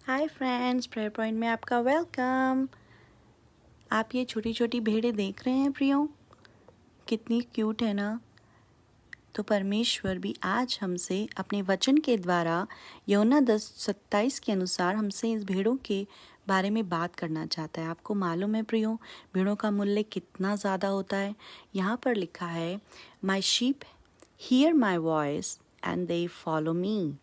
Hi friends, prayer point में आपका welcome. आप ये छोटी छोटी भेड़ें देख रहे हैं प्रियो, कितनी क्यूट है ना। तो परमेश्वर भी आज हमसे अपने वचन के द्वारा यूहन्ना 10:27 के अनुसार हमसे इस भेड़ों के बारे में बात करना चाहता है। आपको मालूम है प्रियो, भेड़ों का मूल्य कितना ज़्यादा होता है। यहाँ पर लिखा है, my sheep hear my voice and they follow me.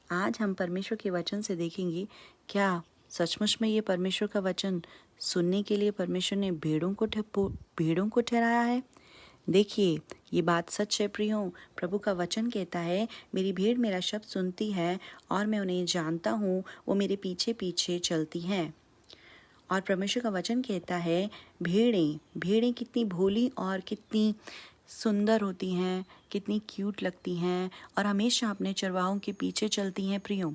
आज हम परमेश्वर के वचन से देखेंगे, क्या सचमुच में ये परमेश्वर का वचन सुनने के लिए परमेश्वर ने भेड़ों को ठहराया है। देखिए, ये बात सच है प्रियो। प्रभु का वचन कहता है, मेरी भेड़ मेरा शब्द सुनती है और मैं उन्हें जानता हूँ, वो मेरे पीछे पीछे चलती हैं। और परमेश्वर का वचन कहता है, भेड़ें कितनी भोली और कितनी सुंदर होती हैं, कितनी क्यूट लगती हैं और हमेशा अपने चरवाहों के पीछे चलती हैं प्रियो।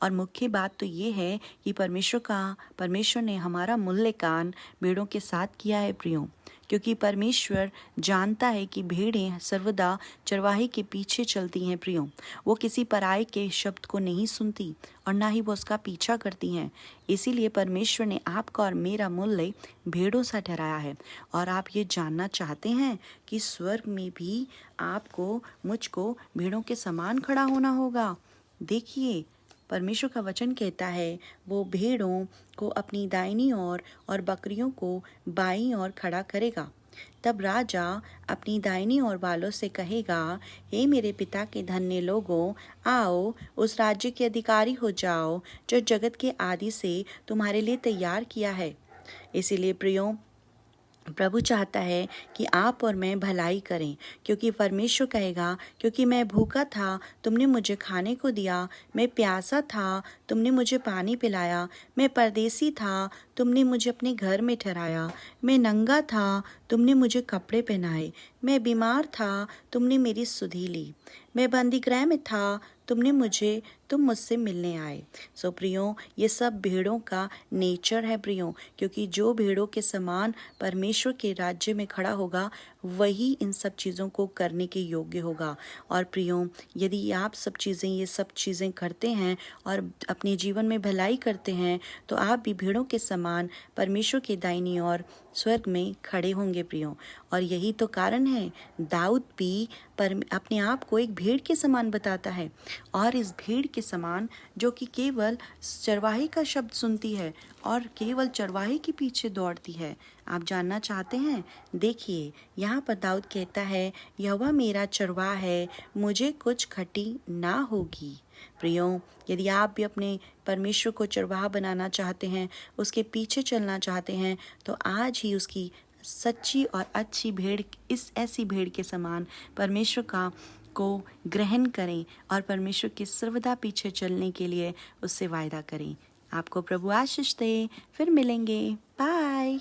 और मुख्य बात तो ये है कि परमेश्वर ने हमारा मूल्यांकन भेड़ों के साथ किया है प्रियो, क्योंकि परमेश्वर जानता है कि भेड़ें सर्वदा चरवाहे के पीछे चलती हैं प्रियो। वो किसी पराये के शब्द को नहीं सुनती और ना ही वो उसका पीछा करती हैं। इसीलिए परमेश्वर ने आपका और मेरा मूल्य भेड़ों सा ठहराया है। और आप ये जानना चाहते हैं कि स्वर्ग में भी आपको, मुझको भेड़ों के समान खड़ा होना होगा। देखिए, परमेश्वर का वचन कहता है, वो भेड़ों को अपनी दाहिनी ओर और बकरियों को बाईं ओर खड़ा करेगा। तब राजा अपनी दाहिनी ओर वालों से कहेगा, हे मेरे पिता के धन्य लोगों, आओ उस राज्य के अधिकारी हो जाओ जो जगत के आदि से तुम्हारे लिए तैयार किया है। इसीलिए प्रियो, प्रभु चाहता है कि आप और मैं भलाई करें, क्योंकि परमेश्वर कहेगा, क्योंकि मैं भूखा था तुमने मुझे खाने को दिया, मैं प्यासा था तुमने मुझे पानी पिलाया, मैं परदेसी था तुमने मुझे अपने घर में ठहराया, मैं नंगा था तुमने मुझे कपड़े पहनाए, मैं बीमार था तुमने मेरी सुधि ली, मैं बंदीगृह में था तुम मुझसे मिलने आए। सो प्रियो, ये सब भेड़ों का नेचर है प्रियो, क्योंकि जो भेड़ों के समान परमेश्वर के राज्य में खड़ा होगा वही इन सब चीज़ों को करने के योग्य होगा। और प्रियो, यदि आप ये सब चीज़ें करते हैं और अपने जीवन में भलाई करते हैं, तो आप भी भेड़ों के समान परमेश्वर के दाहिनी ओर स्वर्ग में खड़े होंगे प्रियो। और यही तो कारण है, दाऊद भी अपने आप को एक भेड़ के समान बताता है, और इस भेड़ के समान जो कि केवल चरवाहे का शब्द सुनती है और केवल चरवाहे के पीछे दौड़ती है। आप जानना चाहते हैं? देखिए, यहाँ पर दाऊद कहता है, यहोवा मेरा चरवाहा है, मुझे कुछ खटी ना होगी। प्रियो, यदि आप भी अपने परमेश्वर को चरवाहा बनाना चाहते हैं, उसके पीछे चलना चाहते हैं, तो आज ही उसकी सच्ची और अच्छी भेड़, इस ऐसी भेड़ के समान परमेश्वर को ग्रहण करें और परमेश्वर के सर्वदा पीछे चलने के लिए उससे वायदा करें। आपको प्रभु आशीष दे। फिर मिलेंगे। बाय।